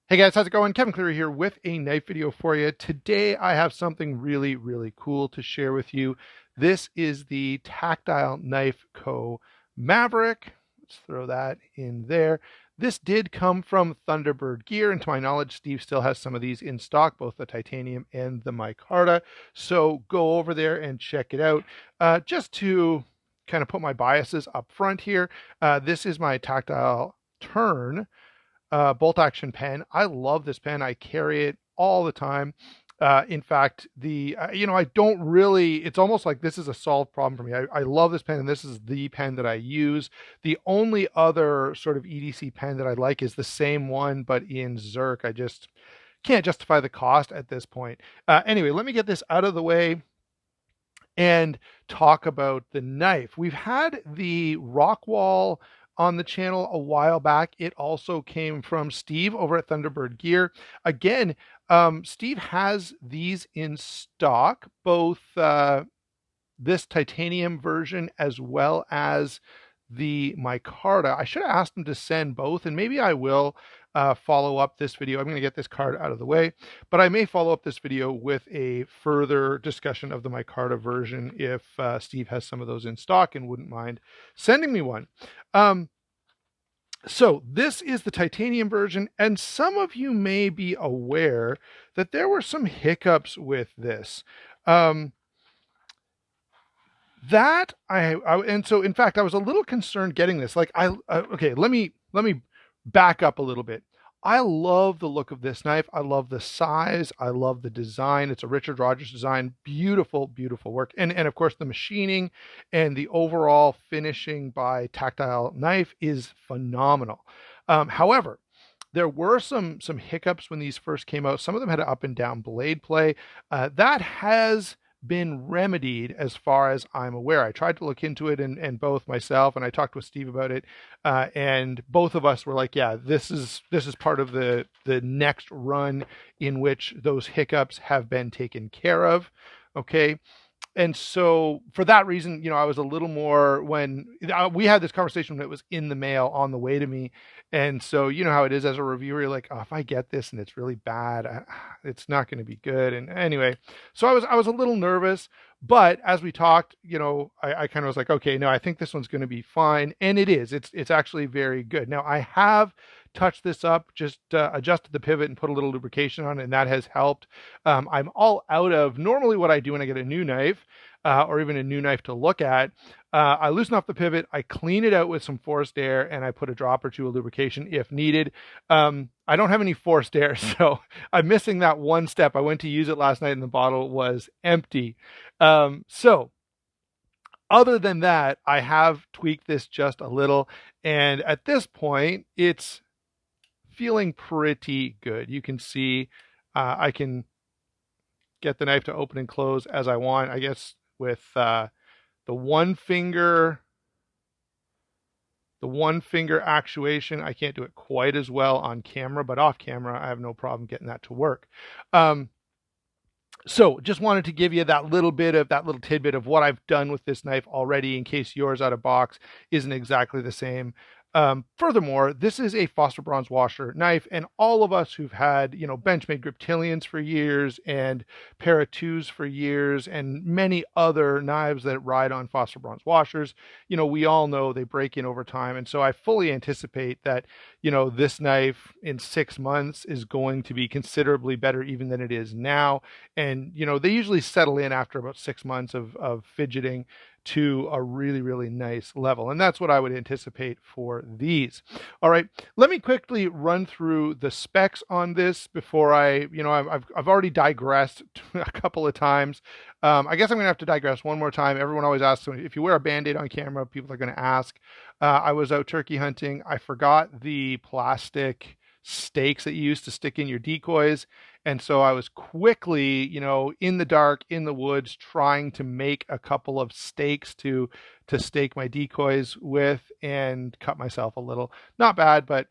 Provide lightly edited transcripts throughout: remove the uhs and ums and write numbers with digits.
Hey guys, how's it going? Kevin Cleary here with a knife video for you. Today I have something really cool to share with you. This is the Tactile Knife Co. Maverick. Let's throw that in there. This did come from Thunderbird Gear, and to my knowledge, Steve still has some of these in stock, both the titanium and the micarta. So go over there and check it out. Just to kind of put my biases up front here, this is my Tactile Turn bolt action pen. I love this pen. I carry it all the time. In fact, I don't really, it's almost like this is a solved problem for me. I love this pen, and this is the pen that I use. The only other sort of EDC pen that I like is the same one, but in Zerk. I just can't justify the cost at this point. Anyway, let me get this out of the way and talk about the knife. We've had the Rockwall on the channel a while back. It also came from Steve over at Thunderbird Gear. Again, Steve has these in stock, both this titanium version as well as the micarta. I should have asked him to send both, and maybe I will follow up this video. I'm going to get this card out of the way, but I may follow up this video with a further discussion of the micarta version if Steve has some of those in stock and wouldn't mind sending me one. So this is the titanium version, and some of you may be aware that there were some hiccups with this. And so in fact I was a little concerned getting this. Like okay, let me back up a little bit. I love the look of this knife. I love the size. I love the design. It's a Richard Rogers design. Beautiful work. And of course the machining and the overall finishing by Tactile Knife is phenomenal. However, there were some hiccups when these first came out. Some of them had up and down blade play. That has been remedied as far as I'm aware. I tried to look into it, and both myself and I talked with Steve about it, and both of us were like, yeah, this is part of the next run in which those hiccups have been taken care of. Okay. And so for that reason, I was a little more, when we had this conversation when it was in the mail on the way to me. And so, you know how it is as a reviewer, you're like, oh, if I get this and it's really bad, it's not going to be good. And anyway, so I was a little nervous, but as we talked, I kind of was like, okay, no, I think this one's going to be fine. And it is, it's actually very good. Now I have touched this up, just adjusted the pivot and put a little lubrication on it, and that has helped. I'm all out of normally what I do when I get a new knife, or even a new knife to look at. I loosen off the pivot, I clean it out with some forced air, and I put a drop or two of lubrication if needed. I don't have any forced air, so I'm missing that one step. I went to use it last night and the bottle was empty. So other than that, I have tweaked this just a little, and at this point, it's feeling pretty good. You can see I can get the knife to open and close as I want. I guess with the one finger actuation, I can't do it quite as well on camera, but off camera, I have no problem getting that to work. So just wanted to give you that little tidbit of what I've done with this knife already, in case yours out of box isn't exactly the same. Furthermore, this is a phosphor bronze washer knife, and all of us who've had, Benchmade Griptilians for years and Para 2s for years and many other knives that ride on phosphor bronze washers, we all know they break in over time. And so I fully anticipate that, this knife in 6 months is going to be considerably better even than it is now. And, they usually settle in after about 6 months of fidgeting to a really nice level, and that's what I would anticipate for these. All right, let me quickly run through the specs on this before I've already digressed a couple of times. I guess I'm gonna have to digress one more time. Everyone always asks, if you wear a band-aid on camera, people are gonna ask. I was out turkey hunting. I forgot the plastic stakes that you use to stick in your decoys. And so I was quickly, in the dark, in the woods, trying to make a couple of stakes to stake my decoys with, and cut myself a little. Not bad, but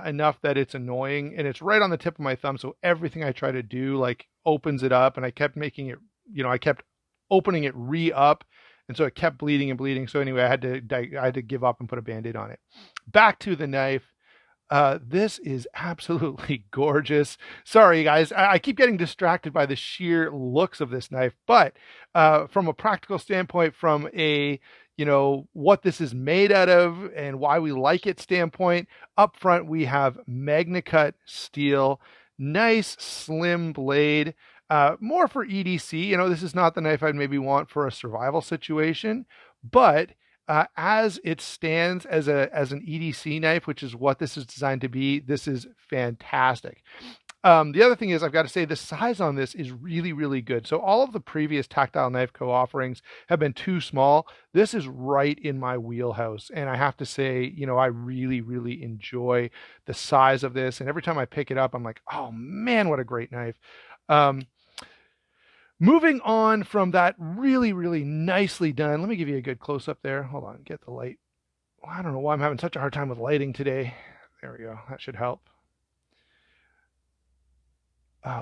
enough that it's annoying. And it's right on the tip of my thumb. So everything I try to do opens it up, and I kept making it, I kept opening it re-up. And so it kept bleeding and bleeding. So anyway, I had to give up and put a Band-Aid on it. Back to the knife. This is absolutely gorgeous. Sorry, guys, I keep getting distracted by the sheer looks of this knife, but from a practical standpoint, from a what this is made out of and why we like it standpoint, up front we have MagnaCut steel, nice slim blade, more for EDC. This is not the knife I'd maybe want for a survival situation, but as it stands as an EDC knife, which is what this is designed to be, this is fantastic. The other thing is, I've got to say, the size on this is really, really good. So all of the previous Tactile Knife Co. offerings have been too small. This is right in my wheelhouse. And I have to say, I really, really enjoy the size of this. And every time I pick it up, I'm like, oh man, what a great knife. Moving on from that really, really nicely done. Let me give you a good close up there. Hold on, get the light. I don't know why I'm having such a hard time with lighting today. There we go. That should help.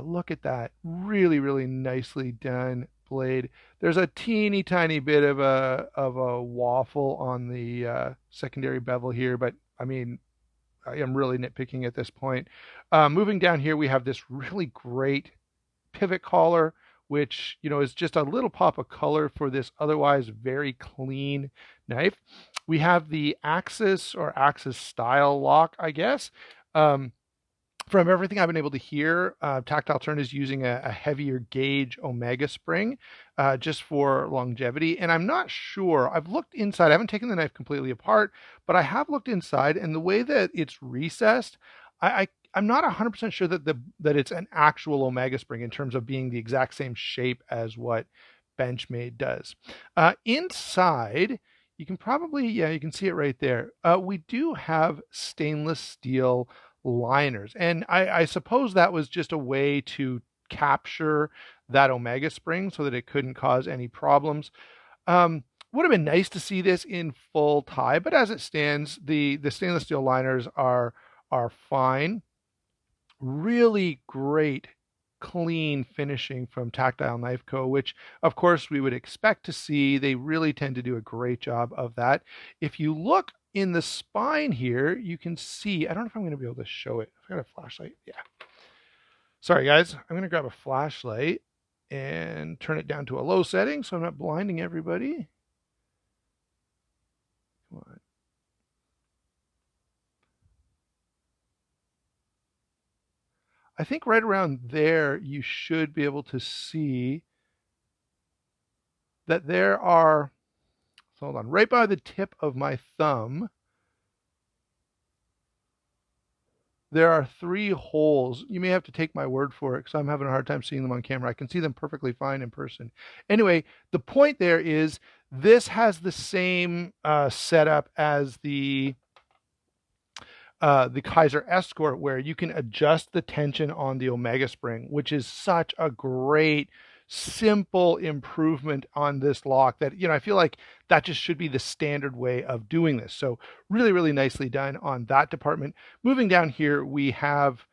Look at that. Really, really nicely done blade. There's a teeny tiny bit of a waffle on the secondary bevel here, but I mean, I am really nitpicking at this point. Moving down here, we have this really great pivot collar, which is just a little pop of color for this otherwise very clean knife. We have the Axis or Axis style lock, I guess. From everything I've been able to hear, Tactile Turn is using a heavier gauge Omega spring just for longevity. And I'm not sure. I've looked inside. I haven't taken the knife completely apart, but I have looked inside, and the way that it's recessed, I'm not 100% sure that it's an actual Omega spring in terms of being the exact same shape as what Benchmade does. Inside, you can probably, you can see it right there. We do have stainless steel liners, and I suppose that was just a way to capture that Omega spring so that it couldn't cause any problems. Would have been nice to see this in full tie, but as it stands, the stainless steel liners are fine. Really great clean finishing from Tactile Knife Co., which of course we would expect to see. They really tend to do a great job of that. If you look in the spine here, you can see, I don't know if I'm going to be able to show it. I've got a flashlight. Yeah. Sorry guys, I'm going to grab a flashlight and turn it down to a low setting so I'm not blinding everybody. Come on. I think right around there, you should be able to see that there are, so hold on, right by the tip of my thumb, there are 3 holes. You may have to take my word for it because I'm having a hard time seeing them on camera. I can see them perfectly fine in person. Anyway, the point there is this has the same setup as the Kaiser Escort, where you can adjust the tension on the Omega spring, which is such a great, simple improvement on this lock that, I feel like that just should be the standard way of doing this. So really, really nicely done on that department. Moving down here, we have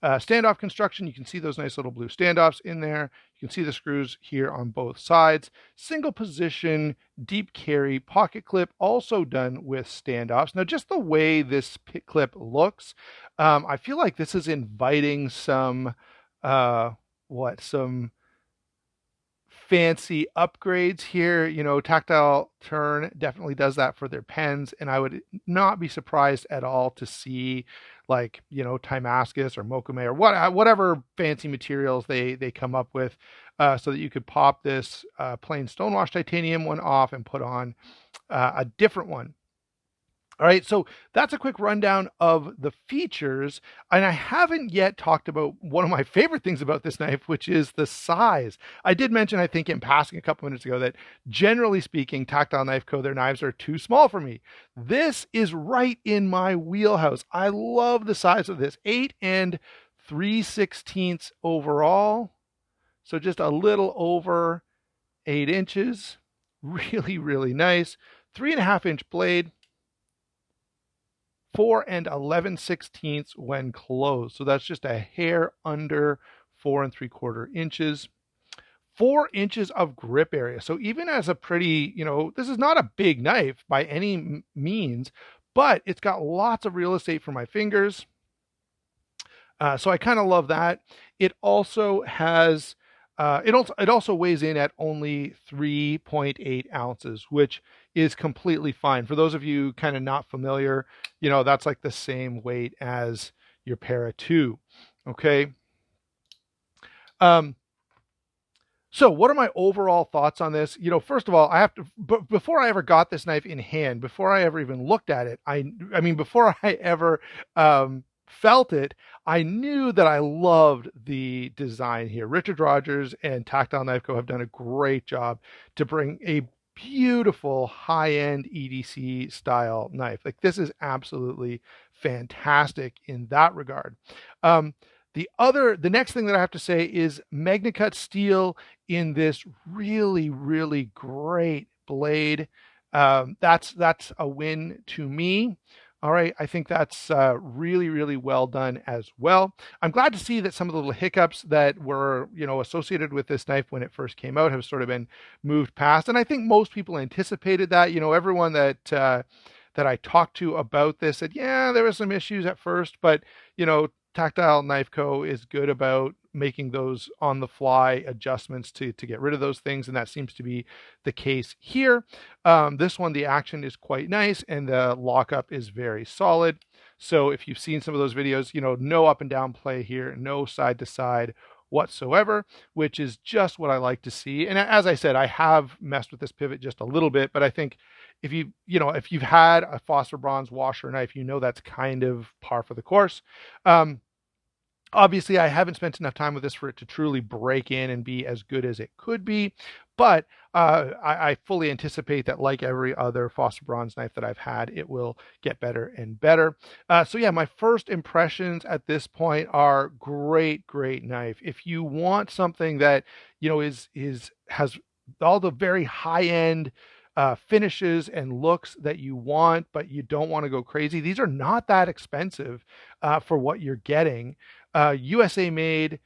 standoff construction. You can see those nice little blue standoffs in there. You can see the screws here on both sides. Single position, deep carry pocket clip, also done with standoffs. Now, just the way this clip looks, I feel like this is inviting some fancy upgrades here. Tactile Turn definitely does that for their pens, and I would not be surprised at all to see Timascus or Mokame or whatever fancy materials they come up with, so that you could pop this plain stonewashed titanium one off and put on a different one. All right, so that's a quick rundown of the features, and I haven't yet talked about one of my favorite things about this knife, which is the size. I did mention, I think in passing a couple minutes ago, that generally speaking, Tactile Knife Co., their knives are too small for me. This is right in my wheelhouse. I love the size of this, 8 3/16 overall, so just a little over 8 inches. Really, really nice. 3.5-inch blade. 4 11/16 when closed. So that's just a hair under 4 3/4 inches. 4 inches of grip area. So even as a pretty, this is not a big knife by any means, but it's got lots of real estate for my fingers. So I kind of love that. It also has, it also weighs in at only 3.8 ounces, which is completely fine. For those of you kind of not familiar, that's like the same weight as your Para 2. Okay. So what are my overall thoughts on this? First of all, I have to, before I ever got this knife in hand, before I ever even looked at it, I mean, before I ever felt it, I knew that I loved the design here. Richard Rogers and Tactile Knife Co. have done a great job to bring a beautiful high-end EDC style knife. Like, this is absolutely fantastic in that regard. The next thing that I have to say is MagnaCut steel in this really, really great blade. That's a win to me. All right, I think that's really, really well done as well. I'm glad to see that some of the little hiccups that were, associated with this knife when it first came out have sort of been moved past. And I think most people anticipated that. Everyone that I talked to about this said, yeah, there were some issues at first, but Tactile Knife Co. is good about making those on the fly adjustments to get rid of those things, and that seems to be the case here. This one, the action is quite nice and the lockup is very solid. So if you've seen some of those videos, no up and down play here, no side to side whatsoever, which is just what I like to see. And as I said, I have messed with this pivot just a little bit, but I think if you've had a phosphor bronze washer knife, that's kind of par for the course. Obviously, I haven't spent enough time with this for it to truly break in and be as good as it could be, but I fully anticipate that, like every other phosphor bronze knife that I've had, it will get better and better. So yeah, my first impressions at this point are great, great knife. If you want something that has all the very high end finishes and looks that you want, but you don't want to go crazy, these are not that expensive for what you're getting. USA made,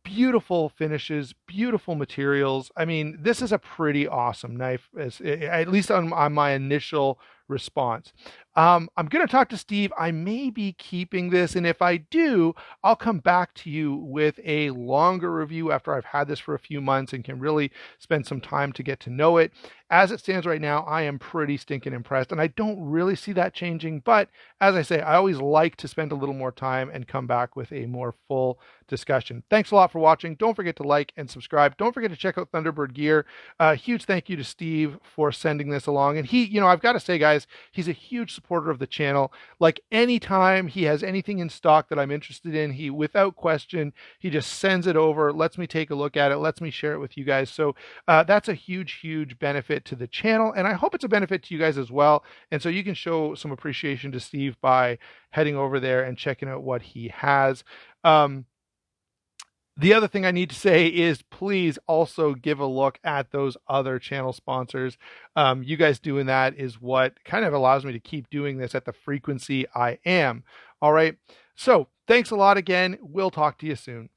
beautiful finishes, beautiful materials. I mean, this is a pretty awesome knife, at least on my initial response. I'm going to talk to Steve. I may be keeping this, and if I do, I'll come back to you with a longer review after I've had this for a few months and can really spend some time to get to know it. As it stands right now, I am pretty stinking impressed, and I don't really see that changing. But as I say, I always like to spend a little more time and come back with a more full discussion. Thanks a lot for watching. Don't forget to like and subscribe. Don't forget to check out Thunderbird Gear. Huge thank you to Steve for sending this along. And he, I've got to say, guys, he's a huge supporter of the channel. Like, anytime he has anything in stock that I'm interested in, he, without question, he just sends it over, lets me take a look at it, lets me share it with you guys. So that's a huge, huge benefit to the channel, and I hope it's a benefit to you guys as well. And so you can show some appreciation to Steve by heading over there and checking out what he has. The other thing I need to say is, please also give a look at those other channel sponsors. You guys doing that is what kind of allows me to keep doing this at the frequency I am. All right. So thanks a lot again. We'll talk to you soon.